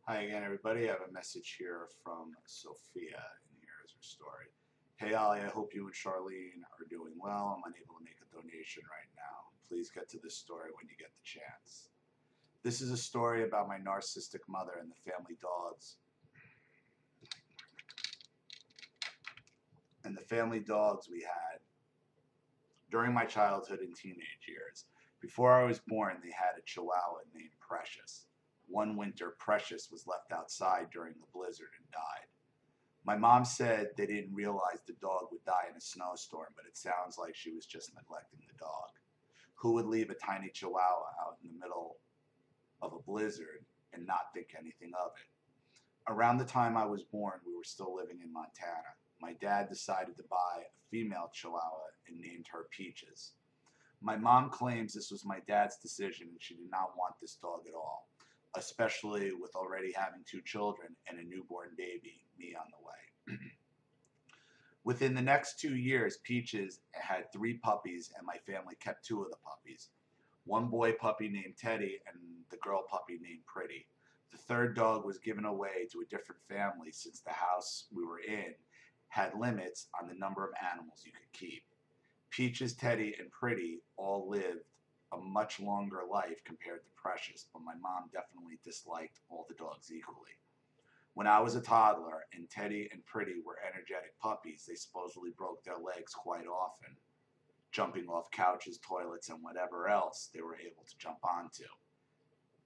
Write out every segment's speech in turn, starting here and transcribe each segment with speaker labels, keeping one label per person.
Speaker 1: Hi again, everybody. I have a message here from Sophia, and here's her story. Hey, Ollie, I hope you and Charlene are doing well. I'm unable to make a donation right now. Please get to this story when you get the chance. This is a story about my narcissistic mother and the family dogs we had during my childhood and teenage years. Before I was born, they had a Chihuahua named Precious. One winter, Precious was left outside during the blizzard and died. My mom said they didn't realize the dog would die in a snowstorm, but it sounds like she was just neglecting the dog. Who would leave a tiny Chihuahua out in the middle of a blizzard and not think anything of it? Around the time I was born, we were still living in Montana. My dad decided to buy a female Chihuahua and named her Peaches. My mom claims this was my dad's decision and she did not want this dog at all, especially with already having two children and a newborn baby, me on the way. Within the next 2 years, Peaches had 3 puppies and my family kept 2 of the puppies. One boy puppy named Teddy and the girl puppy named Pretty. The third dog was given away to a different family since the house we were in had limits on the number of animals you could keep. Peaches, Teddy, and Pretty all lived a much longer life compared to Precious, but my mom definitely disliked all the dogs equally. When I was a toddler and Teddy and Pretty were energetic puppies, they supposedly broke their legs quite often, jumping off couches, toilets, and whatever else they were able to jump onto.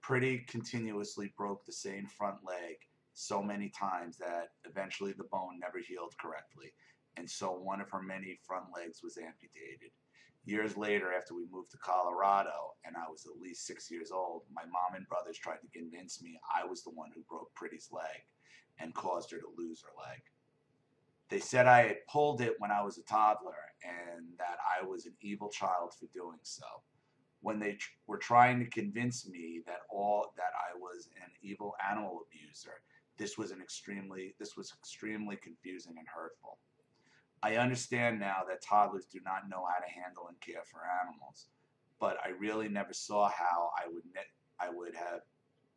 Speaker 1: Pretty continuously broke the same front leg so many times that eventually the bone never healed correctly, and so one of her many front legs was amputated. Years later, after we moved to Colorado and I was at least 6 years old, my mom and brothers tried to convince me I was the one who broke Pretty's leg and caused her to lose her leg. They said I had pulled it when I was a toddler and that I was an evil child for doing so. When they were trying to convince me that I was an evil animal abuser, this was extremely confusing and hurtful. I understand now that toddlers do not know how to handle and care for animals, but I really never saw how I would have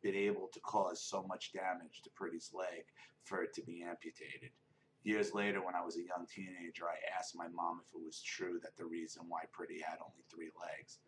Speaker 1: been able to cause so much damage to Pretty's leg for it to be amputated. Years later, when I was a young teenager, I asked my mom if it was true that the reason why Pretty had only 3 legs.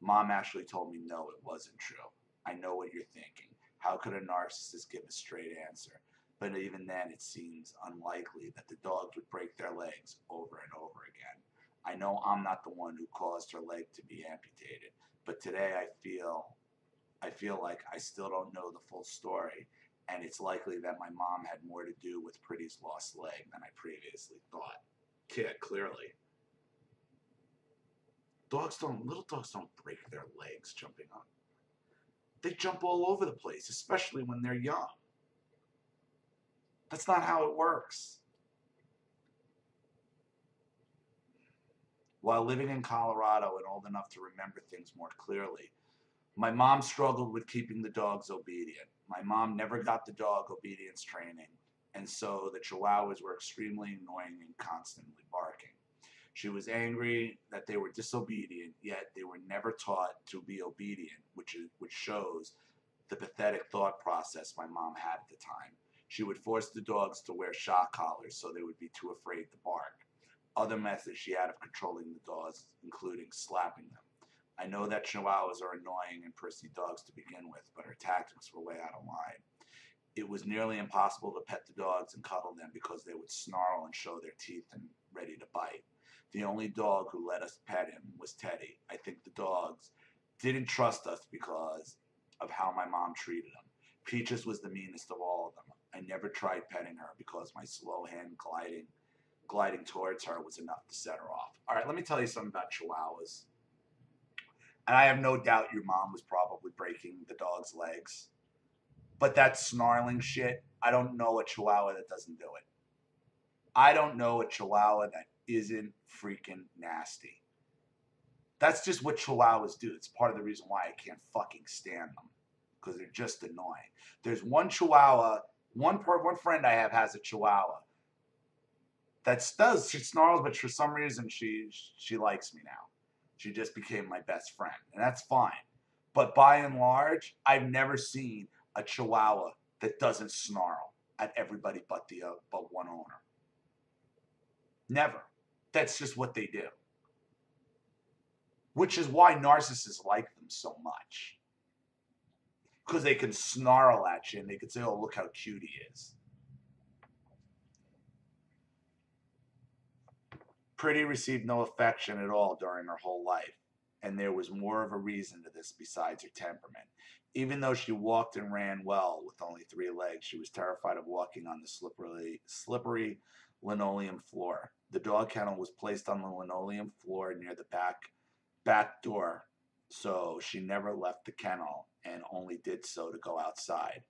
Speaker 1: Mom actually told me no, it wasn't true. I know what you're thinking. How could a narcissist give a straight answer? But even then, it seems unlikely that the dogs would break their legs over and over again. I know I'm not the one who caused her leg to be amputated, but today I feel like I still don't know the full story, and it's likely that my mom had more to do with Pretty's lost leg than I previously thought. Yeah, clearly. Little dogs don't break their legs jumping up. They jump all over the place, especially when they're young. That's not how it works. While living in Colorado and old enough to remember things more clearly, my mom struggled with keeping the dogs obedient. My mom never got the dog obedience training, and so the Chihuahuas were extremely annoying and constantly barking. She was angry that they were disobedient, yet they were never taught to be obedient, which shows the pathetic thought process my mom had at the time. She would force the dogs to wear shock collars so they would be too afraid to bark. Other methods she had of controlling the dogs, including slapping them. I know that Chihuahuas are annoying and prissy dogs to begin with, but her tactics were way out of line. It was nearly impossible to pet the dogs and cuddle them because they would snarl and show their teeth and ready to bite. The only dog who let us pet him was Teddy. I think the dogs didn't trust us because of how my mom treated him. Peaches was the meanest of all of them. I never tried petting her because my slow hand gliding towards her was enough to set her off. All right, let me tell you something about Chihuahuas. And I have no doubt your mom was probably breaking the dog's legs. But that snarling shit, I don't know a Chihuahua that doesn't do it. I don't know a Chihuahua that isn't freaking nasty. That's just what Chihuahuas do. It's part of the reason why I can't fucking stand them. Because they're just annoying. There's one Chihuahua, one friend I have has a Chihuahua she snarls, but for some reason she likes me now. She just became my best friend, and that's fine. But by and large, I've never seen a Chihuahua that doesn't snarl at everybody but one owner. Never. That's just what they do. Which is why narcissists like them so much. Because they can snarl at you and they can say, oh, look how cute he is. Pretty received no affection at all during her whole life, and there was more of a reason to this besides her temperament. Even though she walked and ran well with only 3 legs, she was terrified of walking on the slippery linoleum floor. The dog kennel was placed on the linoleum floor near the back door, so she never left the kennel and only did so to go outside.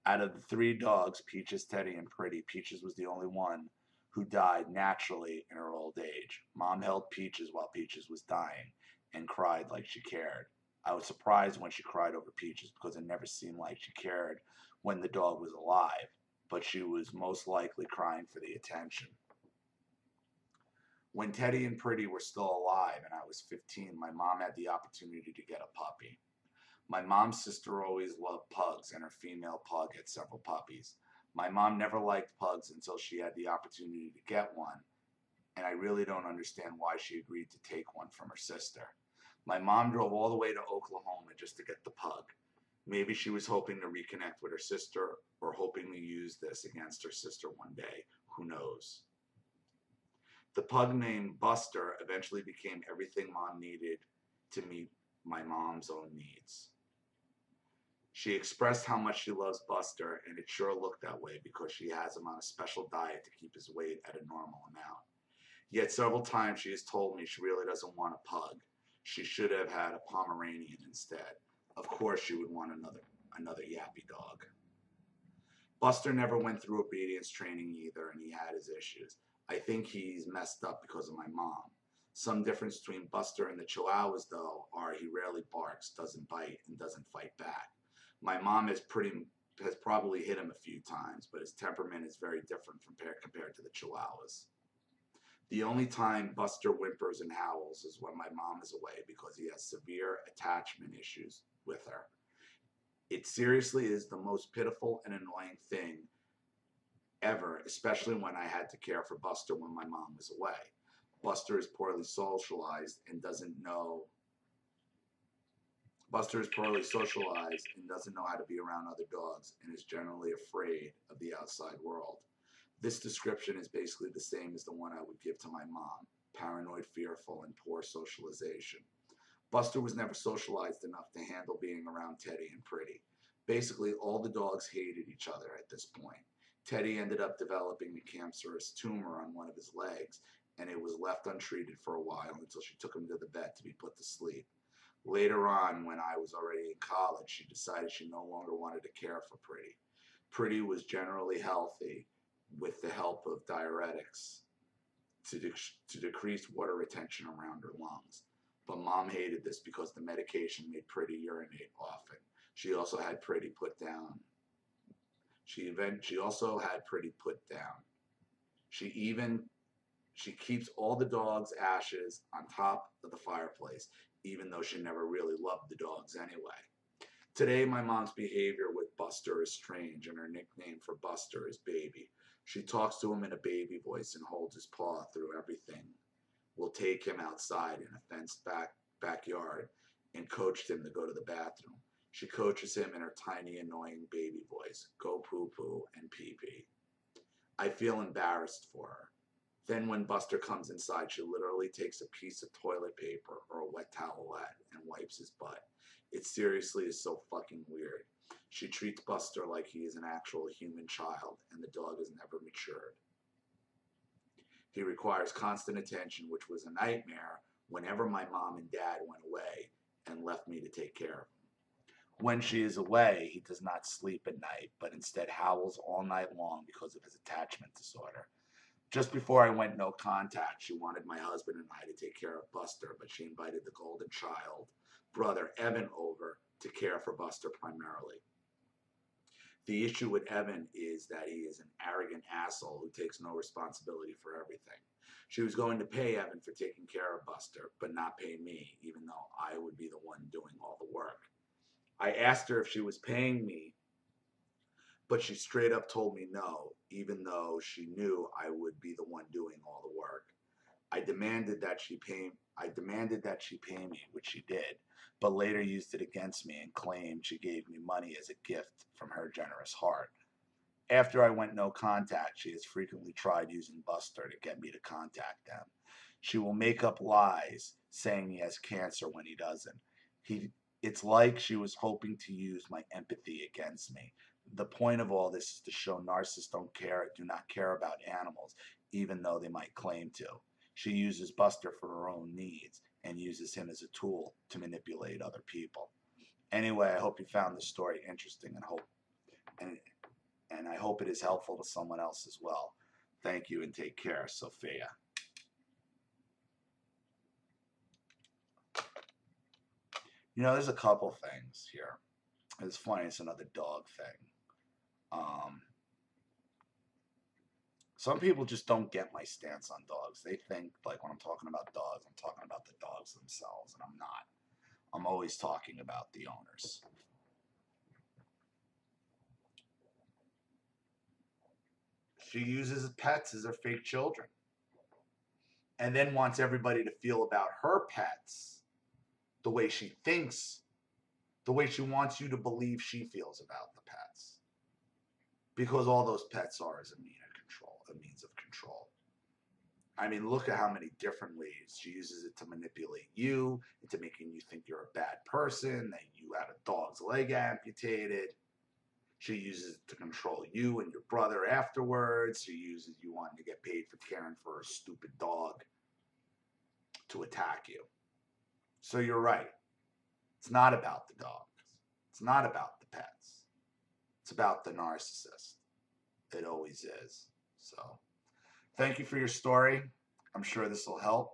Speaker 1: Out of the 3 dogs, Peaches, Teddy, and Pretty, Peaches was the only one who died naturally in her old age. Mom held Peaches while Peaches was dying and cried like she cared. I was surprised when she cried over Peaches because it never seemed like she cared when the dog was alive, but she was most likely crying for the attention. When Teddy and Pretty were still alive and I was 15, my mom had the opportunity to get a puppy. My mom's sister always loved pugs, and her female pug had several puppies. My mom never liked pugs until she had the opportunity to get one, and I really don't understand why she agreed to take one from her sister. My mom drove all the way to Oklahoma just to get the pug. Maybe she was hoping to reconnect with her sister or hoping to use this against her sister one day. Who knows? The pug named Buster eventually became everything Mom needed to meet my mom's own needs. She expressed how much she loves Buster, and it sure looked that way because she has him on a special diet to keep his weight at a normal amount. Yet several times she has told me she really doesn't want a pug. She should have had a Pomeranian instead. Of course she would want another yappy dog. Buster never went through obedience training either, and he had his issues. I think he's messed up because of my mom. Some difference between Buster and the Chihuahuas, though, are he rarely barks, doesn't bite, and doesn't fight back. My mom has probably hit him a few times, but his temperament is very different compared to the Chihuahuas. The only time Buster whimpers and howls is when my mom is away because he has severe attachment issues with her. It seriously is the most pitiful and annoying thing ever, especially when I had to care for Buster when my mom was away. Buster is poorly socialized and doesn't know how to be around other dogs and is generally afraid of the outside world. This description is basically the same as the one I would give to my mom: paranoid, fearful, and poor socialization. Buster was never socialized enough to handle being around Teddy and Pretty. Basically, all the dogs hated each other at this point. Teddy ended up developing a cancerous tumor on one of his legs, and it was left untreated for a while until she took him to the vet to be put to sleep. Later on, when I was already in college, she decided she no longer wanted to care for Pretty. Pretty was generally healthy with the help of diuretics to decrease water retention around her lungs. But Mom hated this because the medication made Pretty urinate often. She also had Pretty put down. She keeps all the dog's ashes on top of the fireplace, even though she never really loved the dogs anyway. Today, my mom's behavior with Buster is strange, and her nickname for Buster is Baby. She talks to him in a baby voice and holds his paw through everything. We'll take him outside in a fenced backyard and coached him to go to the bathroom. She coaches him in her tiny, annoying baby voice: go poo-poo and pee-pee. I feel embarrassed for her. Then when Buster comes inside, she literally takes a piece of toilet paper or a wet towelette and wipes his butt. It seriously is so fucking weird. She treats Buster like he is an actual human child, and the dog has never matured. He requires constant attention, which was a nightmare whenever my mom and dad went away and left me to take care of him. When she is away, he does not sleep at night, but instead howls all night long because of his attachment disorder. Just before I went no contact, she wanted my husband and I to take care of Buster, but she invited the golden child, brother Evan, over to care for Buster primarily. The issue with Evan is that he is an arrogant asshole who takes no responsibility for everything. She was going to pay Evan for taking care of Buster, but not pay me, even though I would be the one doing all the work. I asked her if she was paying me But she straight up told me no, even though she knew I would be the one doing all the work. I demanded that she pay me, which she did, but later used it against me and claimed she gave me money as a gift from her generous heart. After I went no contact, she has frequently tried using Buster to get me to contact them. She will make up lies saying he has cancer when he doesn't. He It's like she was hoping to use my empathy against me. The point of all this is to show narcissists do not care about animals, even though they might claim to. She uses Buster for her own needs and uses him as a tool to manipulate other people. Anyway, I hope you found this story interesting and, and I hope it is helpful to someone else as well. Thank you and take care, Sophia. There's a couple things here. It's funny, it's another dog thing. Some people just don't get my stance on dogs. They think, like, when I'm talking about dogs, I'm talking about the dogs themselves, and I'm not. I'm always talking about the owners. She uses pets as her fake children, and then wants everybody to feel about her pets the way she thinks, the way she wants you to believe she feels about the pets. Because all those pets are is a means of control. I mean, look at how many different ways she uses it to manipulate you, into making you think you're a bad person, that you had a dog's leg amputated. She uses it to control you and your brother afterwards. She uses you wanting to get paid for caring for a stupid dog to attack you. So you're right. It's not about the dogs. It's not about the pets. It's about the narcissist. It always is. So thank you for your story. I'm sure this will help.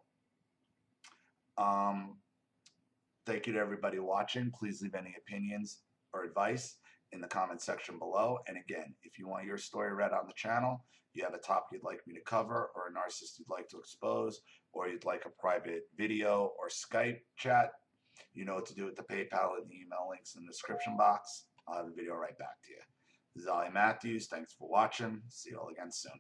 Speaker 1: Thank you to everybody watching. Please leave any opinions or advice in the comment section below. And again, if you want your story read on the channel, you have a topic you'd like me to cover, or a narcissist you'd like to expose, or you'd like a private video or Skype chat, you know what to do with the PayPal and the email links in the description box. I'll have a video right back to you. This is Ali Matthews. Thanks for watching. See you all again soon.